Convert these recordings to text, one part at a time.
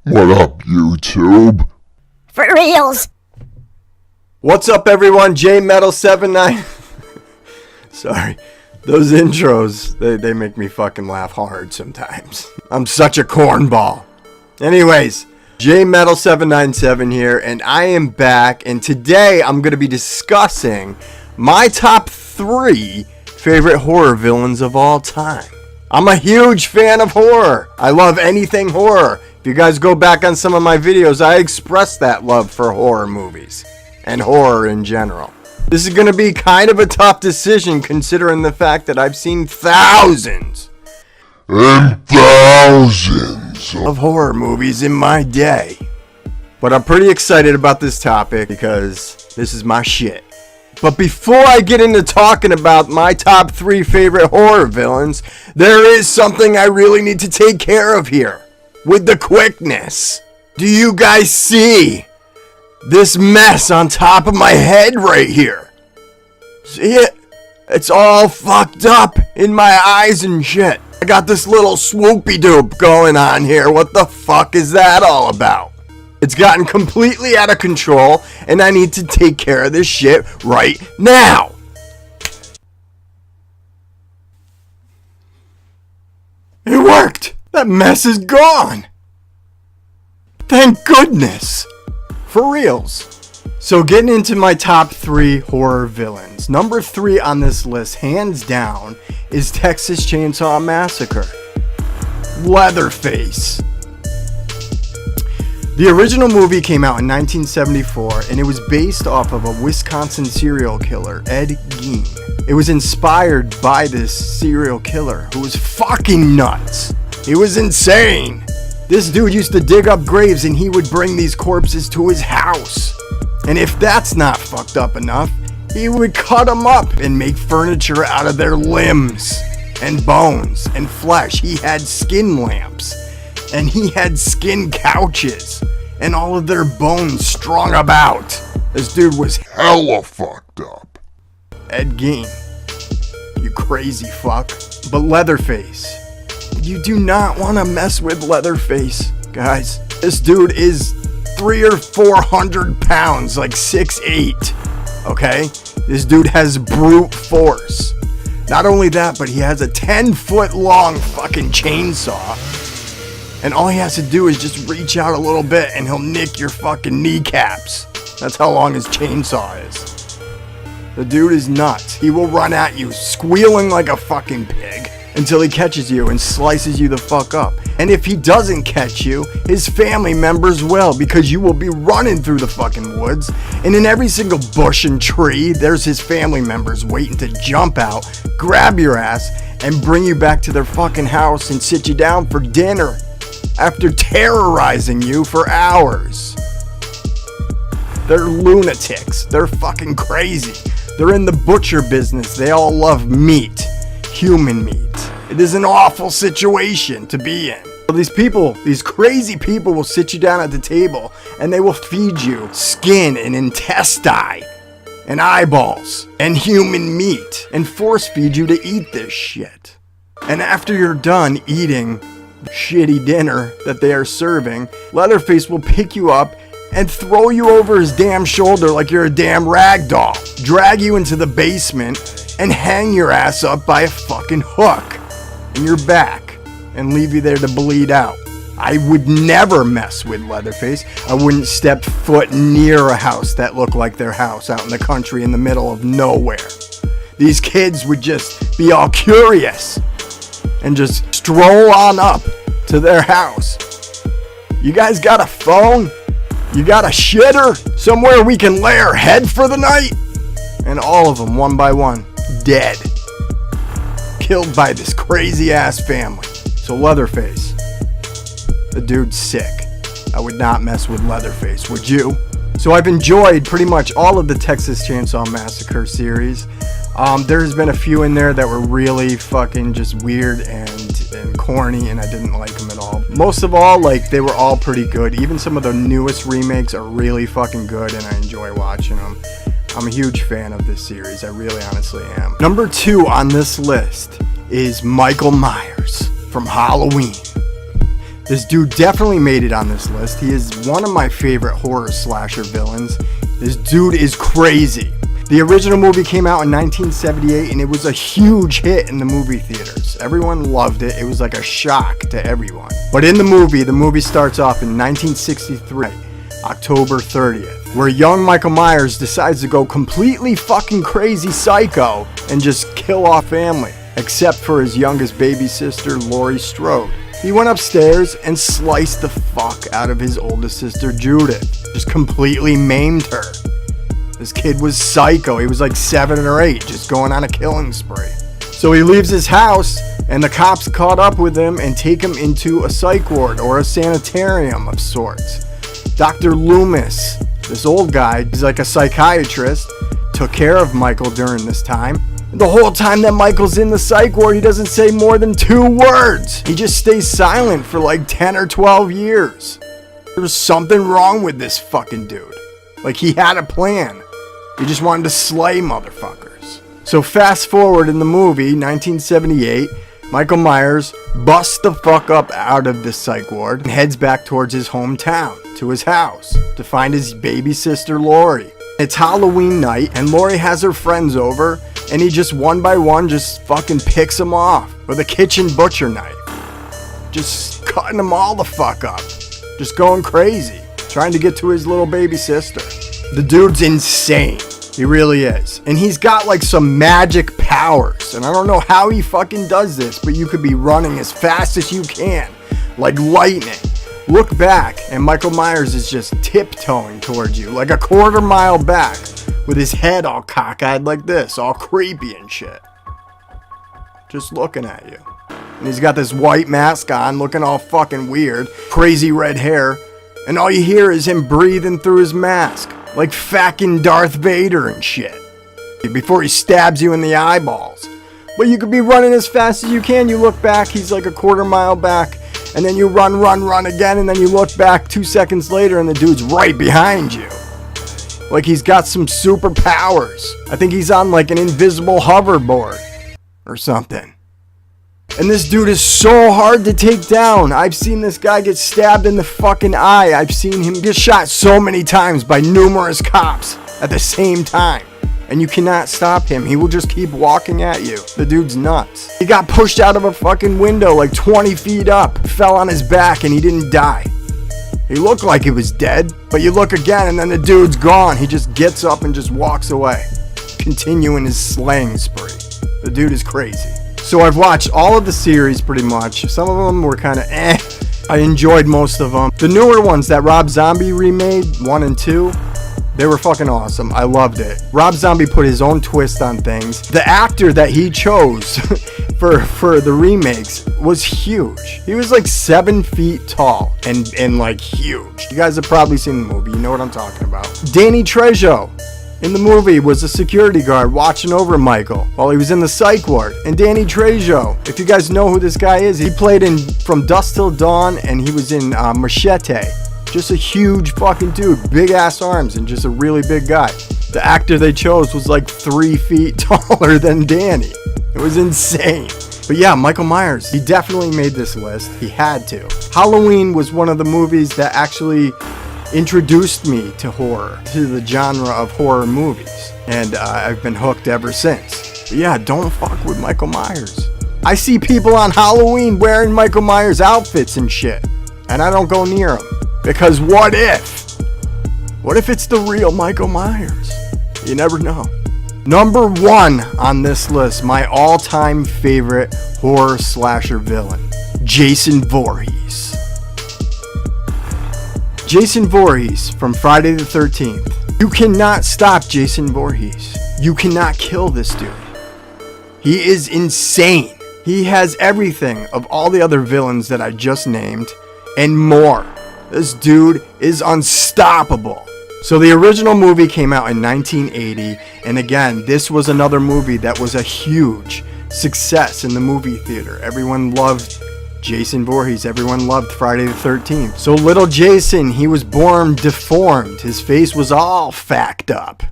What up, YouTube? For reals. What's up, everyone? JMetal79. Sorry. Those intros, they make me fucking laugh hard sometimes. I'm such a cornball. Anyways, JMetal797 here, and I am back, and today I'm going to be discussing my top 3 favorite horror villains of all time. I'm a huge fan of horror. I love anything horror. If you guys go back on some of my videos, I express that love for horror movies and horror in general. This is going to be kind of a tough decision considering the fact that I've seen thousands and thousands of horror movies in my day. But I'm pretty excited about this topic because this is my shit. But before I get into talking about my top 3 favorite horror villains, there is something I really need to take care of here. With the quickness. Do you guys see this mess on top of my head right here? See it? It's all fucked up in my eyes and shit. I got this little swoopy doop going on here. What the fuck is that all about? It's gotten completely out of control, and I need to take care of this shit right now. It worked! That mess is gone! Thank goodness! For reals. So getting into my top 3 horror villains. Number 3 on this list, hands down, is Texas Chainsaw Massacre. Leatherface. The original movie came out in 1974, and it was based off of a Wisconsin serial killer, Ed Gein. It was inspired by this serial killer who was fucking nuts. He was insane. This dude used to dig up graves and he would bring these corpses to his house. And if that's not fucked up enough, he would cut them up and make furniture out of their limbs and bones and flesh. He had skin lamps and he had skin couches and all of their bones strung about. This dude was hella fucked up. Ed Gein, you crazy fuck. But Leatherface, you do not want to mess with Leatherface, guys. This dude is 300 or 400 pounds, like 6'8", okay? This dude has brute force. Not only that, but he has a 10-foot long fucking chainsaw. And all he has to do is just reach out a little bit and he'll nick your fucking kneecaps. That's how long his chainsaw is. The dude is nuts. He will run at you squealing like a fucking pig until he catches you and slices you the fuck up. And if he doesn't catch you, his family members will, because you will be running through the fucking woods, and in every single bush and tree, there's his family members waiting to jump out, grab your ass, and bring you back to their fucking house and sit you down for dinner after terrorizing you for hours. They're lunatics. They're fucking crazy. They're in the butcher business. They all love meat. Human meat. It is an awful situation to be in. These people, these crazy people will sit you down at the table and they will feed you skin and intestine and eyeballs and human meat and force feed you to eat this shit. And after you're done eating the shitty dinner that they are serving, Leatherface will pick you up and throw you over his damn shoulder like you're a damn rag doll, drag you into the basement, and hang your ass up by a fucking hook in your back and leave you there to bleed out. I would never mess with Leatherface. I wouldn't step foot near a house that looked like their house out in the country in the middle of nowhere. These kids would just be all curious and just stroll on up to their house. You guys got a phone? You got a shitter? Somewhere we can lay our head for the night? And all of them, one by one, dead. Killed by this crazy ass family. So Leatherface, the dude's sick. I would not mess with Leatherface, would you? So I've enjoyed pretty much all of the Texas Chainsaw Massacre series. There's been a few in there that were really fucking just weird and corny, and I didn't like them at all. Most of all, like, they were all pretty good. Even some of the newest remakes are really fucking good, and I enjoy watching them. I'm a huge fan of this series. I really honestly am. Number 2 on this list is Michael Myers from Halloween. This dude definitely made it on this list. He is one of my favorite horror slasher villains. This dude is crazy. The original movie came out in 1978 and it was a huge hit in the movie theaters. Everyone loved it. It was like a shock to everyone. But in the movie starts off in 1963, October 30th, where young Michael Myers decides to go completely fucking crazy psycho and just kill off family, except for his youngest baby sister, Laurie Strode. He went upstairs and sliced the fuck out of his oldest sister, Judith. Just completely maimed her. This kid was psycho. He was like 7 or 8, just going on a killing spree. So he leaves his house, and the cops caught up with him and take him into a psych ward or a sanitarium of sorts. Dr. Loomis, this old guy, he's like a psychiatrist, took care of Michael during this time. The whole time that Michael's in the psych ward, he doesn't say more than 2 words. He just stays silent for like 10 or 12 years. There was something wrong with this fucking dude. Like, he had a plan. He just wanted to slay motherfuckers. So fast forward in the movie, 1978, Michael Myers busts the fuck up out of the psych ward and heads back towards his hometown, to his house, to find his baby sister, Laurie. It's Halloween night, and Laurie has her friends over, and he just one by one just fucking picks them off with a kitchen butcher knife. Just cutting them all the fuck up. Just going crazy, trying to get to his little baby sister. The dude's insane. He really is. And he's got like some magic powers. And I don't know how he fucking does this, but you could be running as fast as you can, like lightning. Look back, and Michael Myers is just tiptoeing towards you, like a quarter mile back, with his head all cockeyed like this, all creepy and shit. Just looking at you. And he's got this white mask on, looking all fucking weird, crazy red hair, and all you hear is him breathing through his mask, like fucking Darth Vader and shit, before he stabs you in the eyeballs. But you could be running as fast as you can, you look back, he's like a quarter mile back, and then you run again, and then you look back 2 seconds later and the dude's right behind you. Like he's got some superpowers. I think he's on like an invisible hoverboard or something. And this dude is so hard to take down. I've seen this guy get stabbed in the fucking eye. I've seen him get shot so many times by numerous cops at the same time. And you cannot stop him. He will just keep walking at you. The dude's nuts. He got pushed out of a fucking window like 20 feet up, fell on his back, and he didn't die. He looked like he was dead, but you look again and then the dude's gone. He just gets up and just walks away, continuing his slaying spree. The dude is crazy. So I've watched all of the series pretty much. Some of them were kind of eh. I enjoyed most of them. The newer ones that Rob Zombie remade, 1 and 2, they were fucking awesome. I loved it. Rob Zombie put his own twist on things. The actor that he chose for the remakes was huge. He was like 7 feet tall and like huge. You guys have probably seen the movie. You know what I'm talking about. Danny Trejo in the movie was a security guard watching over Michael while he was in the psych ward. And Danny Trejo, if you guys know who this guy is, he played in From Dusk Till Dawn and he was in Machete. Just a huge fucking dude, big ass arms and just a really big guy. The actor they chose was like 3 feet taller than Danny. It was insane. But yeah, Michael Myers, he definitely made this list. He had to. Halloween was one of the movies that actually introduced me to horror, to the genre of horror movies. And I've been hooked ever since. But yeah, don't fuck with Michael Myers. I see people on Halloween wearing Michael Myers outfits and shit. And I don't go near them. Because what if? What if it's the real Michael Myers? You never know. Number 1 on this list, my all-time favorite horror slasher villain, Jason Voorhees. Jason Voorhees from Friday the 13th. You cannot stop Jason Voorhees. You cannot kill this dude. He is insane. He has everything of all the other villains that I just named and more. This dude is unstoppable. So the original movie came out in 1980, and again, this was another movie that was a huge success in the movie theater. Everyone loved Jason Voorhees. Everyone loved Friday the 13th. So little Jason, he was born deformed. His face was all facked up.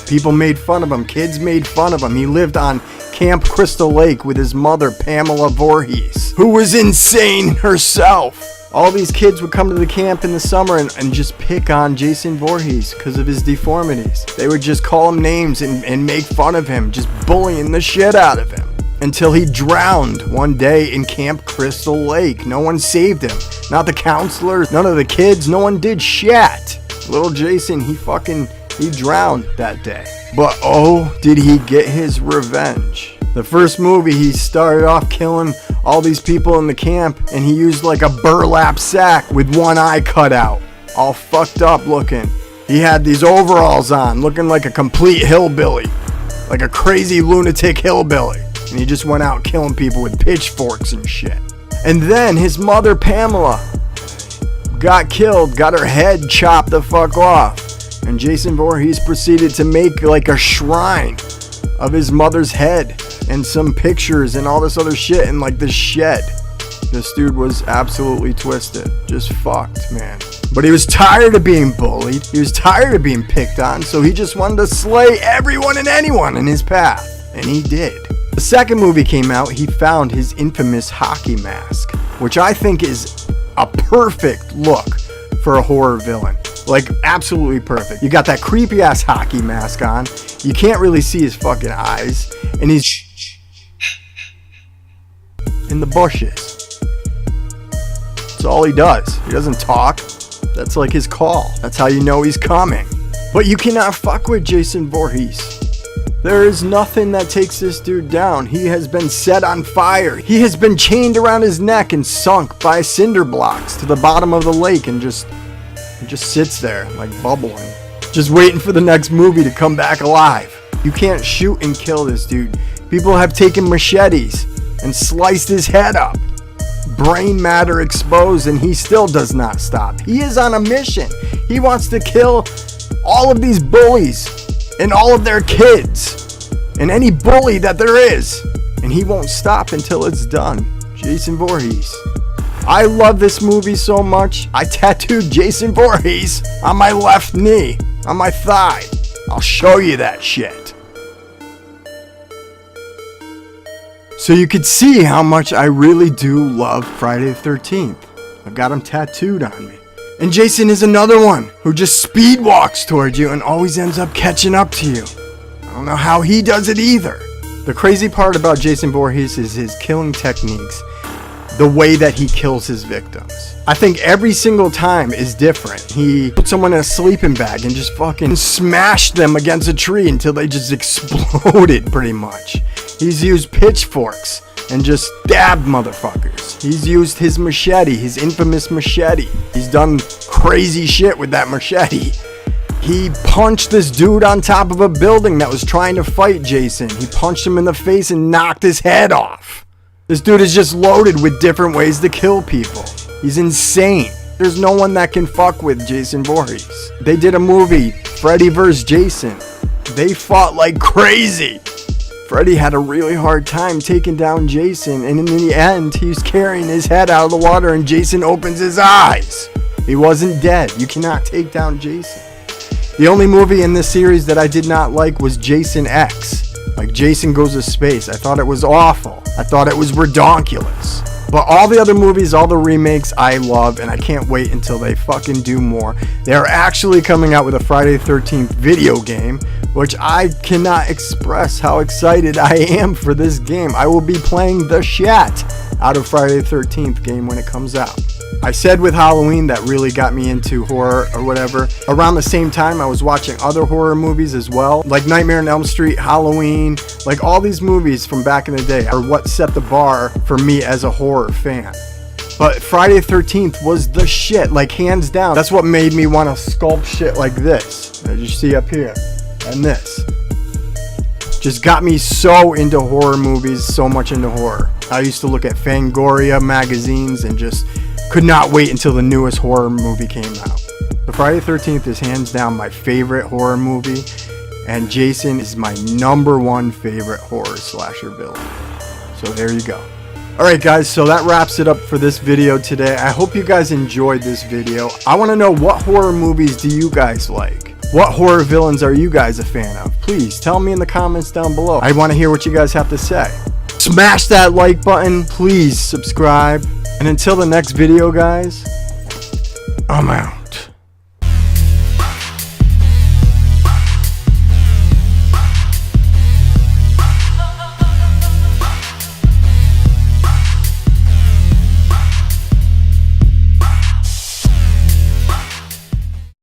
People made fun of him. Kids made fun of him. He lived on Camp Crystal Lake with his mother, Pamela Voorhees, who was insane herself. All these kids would come to the camp in the summer and just pick on Jason Voorhees because of his deformities. They would just call him names and make fun of him, just bullying the shit out of him. Until he drowned one day in Camp Crystal Lake. No one saved him. Not the counselors, none of the kids, no one did shit. Little Jason, he drowned that day. But oh, did he get his revenge. The first movie, he started off killing all these people in the camp, and he used like a burlap sack with one eye cut out. All fucked up looking. He had these overalls on, looking like a complete hillbilly. Like a crazy lunatic hillbilly. And he just went out killing people with pitchforks and shit. And then his mother, Pamela, got killed, got her head chopped the fuck off. And Jason Voorhees proceeded to make like a shrine of his mother's head and some pictures and all this other shit in like this shed. This dude was absolutely twisted. Just fucked, man. But he was tired of being bullied. He was tired of being picked on, so he just wanted to slay everyone and anyone in his path. And he did. The second movie came out, he found his infamous hockey mask, which I think is a perfect look for a horror villain. Like, absolutely perfect. You got that creepy ass hockey mask on. You can't really see his fucking eyes. And he's in the bushes. That's all he does. He doesn't talk. That's like his call. That's how you know he's coming. But you cannot fuck with Jason Voorhees. There is nothing that takes this dude down. He has been set on fire. He has been chained around his neck and sunk by cinder blocks to the bottom of the lake and just sits there like bubbling. Just waiting for the next movie to come back alive. You can't shoot and kill this dude. People have taken machetes and sliced his head up. Brain matter exposed, and he still does not stop. He is on a mission. He wants to kill all of these bullies and all of their kids and any bully that there is, and he won't stop until it's done. Jason Voorhees. I love this movie so much, I tattooed Jason Voorhees on my left knee, on my thigh. I'll show you that shit. So you could see how much I really do love Friday the 13th. I've got him tattooed on me. And Jason is another one who just speed walks towards you and always ends up catching up to you. I don't know how he does it either. The crazy part about Jason Voorhees is his killing techniques. The way that he kills his victims. I think every single time is different. He put someone in a sleeping bag and just fucking smashed them against a tree until they just exploded pretty much. He's used pitchforks and just stabbed motherfuckers. He's used his machete, his infamous machete. He's done crazy shit with that machete. He punched this dude on top of a building that was trying to fight Jason. He punched him in the face and knocked his head off. This dude is just loaded with different ways to kill people. He's insane. There's no one that can fuck with Jason Voorhees. They did a movie, Freddy vs. Jason. They fought like crazy. Freddy had a really hard time taking down Jason, and in the end, he's carrying his head out of the water and Jason opens his eyes. He wasn't dead. You cannot take down Jason. The only movie in this series that I did not like was Jason X. Like Jason Goes to Space. I thought it was awful. I thought it was redonkulous. But all the other movies, all the remakes, I love, and I can't wait until they fucking do more. They are actually coming out with a Friday the 13th video game, which I cannot express how excited I am for this game. I will be playing the shit out of Friday the 13th game when it comes out. I said with Halloween that really got me into horror or whatever. Around the same time, I was watching other horror movies as well, like Nightmare on Elm Street, Halloween, like all these movies from back in the day are what set the bar for me as a horror fan. But Friday the 13th was the shit, like hands down. That's what made me want to sculpt shit like this, as you see up here, and this. Just got me so into horror movies, so much into horror. I used to look at Fangoria magazines and just could not wait until the newest horror movie came out. The Friday the 13th is hands down my favorite horror movie, and Jason is my #1 favorite horror slasher villain. So there you go. Alright guys, so that wraps it up for this video today. I hope you guys enjoyed this video. I want to know, what horror movies do you guys like? What horror villains are you guys a fan of? Please tell me in the comments down below. I want to hear what you guys have to say. Smash that like button, please subscribe. And until the next video, guys, I'm out.